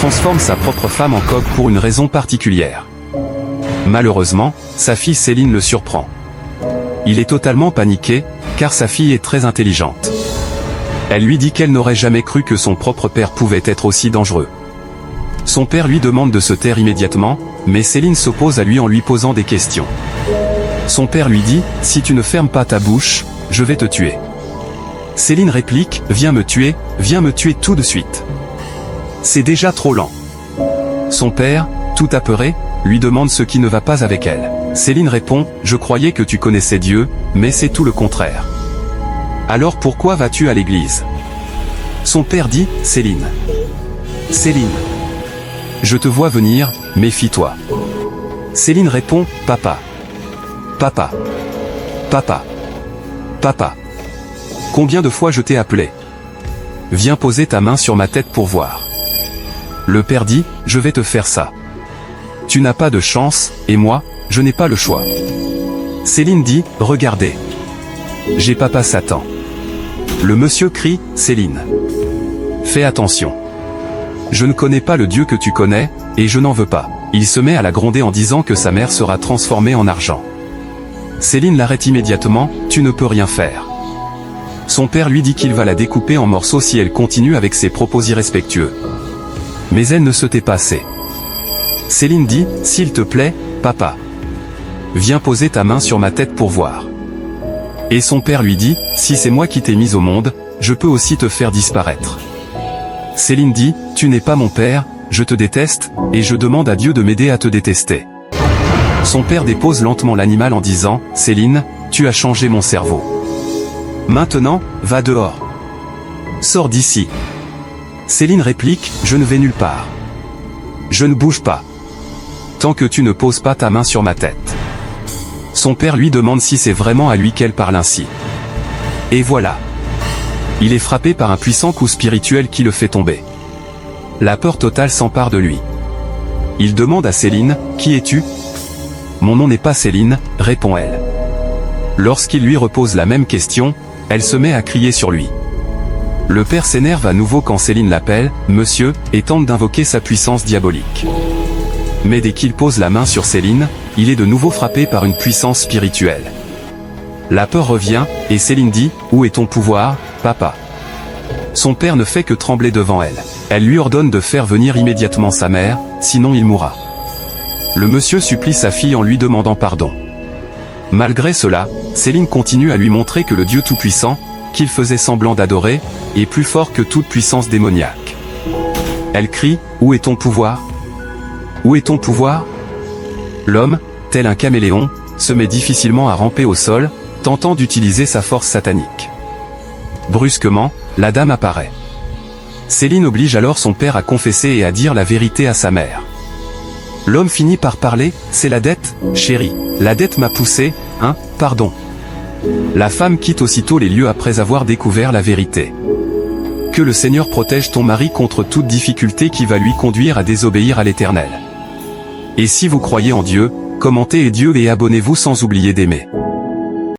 transforme sa propre femme en coq pour une raison particulière. Malheureusement, sa fille Céline le surprend. Il est totalement paniqué, car sa fille est très intelligente. Elle lui dit qu'elle n'aurait jamais cru que son propre père pouvait être aussi dangereux. Son père lui demande de se taire immédiatement, mais Céline s'oppose à lui en lui posant des questions. Son père lui dit « Si tu ne fermes pas ta bouche, je vais te tuer ». Céline réplique « Viens me tuer tout de suite. C'est déjà trop lent ». Son père, tout apeuré, lui demande ce qui ne va pas avec elle. Céline répond « Je croyais que tu connaissais Dieu, mais c'est tout le contraire. Alors pourquoi vas-tu à l'église ?» Son père dit « Céline. Céline. Je te vois venir, méfie-toi. » Céline répond « Papa. Papa. Papa. Papa. Combien de fois je t'ai appelé? Viens poser ta main sur ma tête pour voir. » Le père dit « Je vais te faire ça. Tu n'as pas de chance, et moi, je n'ai pas le choix. » Céline dit « Regardez. J'ai papa Satan. » Le monsieur crie « Céline. Fais attention. Je ne connais pas le Dieu que tu connais, et je n'en veux pas. » Il se met à la gronder en disant que sa mère sera transformée en argent. Céline l'arrête immédiatement, « Tu ne peux rien faire. » Son père lui dit qu'il va la découper en morceaux si elle continue avec ses propos irrespectueux. Mais elle ne se tait pas assez. Céline dit « S'il te plaît, papa. Viens poser ta main sur ma tête pour voir. » Et son père lui dit « Si c'est moi qui t'ai mise au monde, je peux aussi te faire disparaître. » Céline dit « Tu n'es pas mon père, je te déteste, et je demande à Dieu de m'aider à te détester. » Son père dépose lentement l'animal en disant « Céline, tu as changé mon cerveau. Maintenant, va dehors. Sors d'ici. » Céline réplique « Je ne vais nulle part. Je ne bouge pas. Tant que tu ne poses pas ta main sur ma tête. » Son père lui demande si c'est vraiment à lui qu'elle parle ainsi. Et voilà. Il est frappé par un puissant coup spirituel qui le fait tomber. La peur totale s'empare de lui. Il demande à Céline « Qui es-tu » ? « Mon nom n'est pas Céline », répond-elle. Lorsqu'il lui repose la même question, elle se met à crier sur lui. Le père s'énerve à nouveau quand Céline l'appelle « Monsieur » et tente d'invoquer sa puissance diabolique. Mais dès qu'il pose la main sur Céline, il est de nouveau frappé par une puissance spirituelle. La peur revient, et Céline dit « Où est ton pouvoir, papa ?» Son père ne fait que trembler devant elle. Elle lui ordonne de faire venir immédiatement sa mère, sinon il mourra. Le monsieur supplie sa fille en lui demandant pardon. Malgré cela, Céline continue à lui montrer que le Dieu Tout-Puissant, qu'il faisait semblant d'adorer, est plus fort que toute puissance démoniaque. Elle crie « Où est ton pouvoir ? Où est ton pouvoir ?» L'homme, tel un caméléon, se met difficilement à ramper au sol, tentant d'utiliser sa force satanique. Brusquement, la dame apparaît. Céline oblige alors son père à confesser et à dire la vérité à sa mère. L'homme finit par parler « C'est la dette, chérie. La dette m'a poussé, hein, pardon. » La femme quitte aussitôt les lieux après avoir découvert la vérité. Que le Seigneur protège ton mari contre toute difficulté qui va lui conduire à désobéir à l'Éternel. Et si vous croyez en Dieu, commentez et Dieu et abonnez-vous sans oublier d'aimer.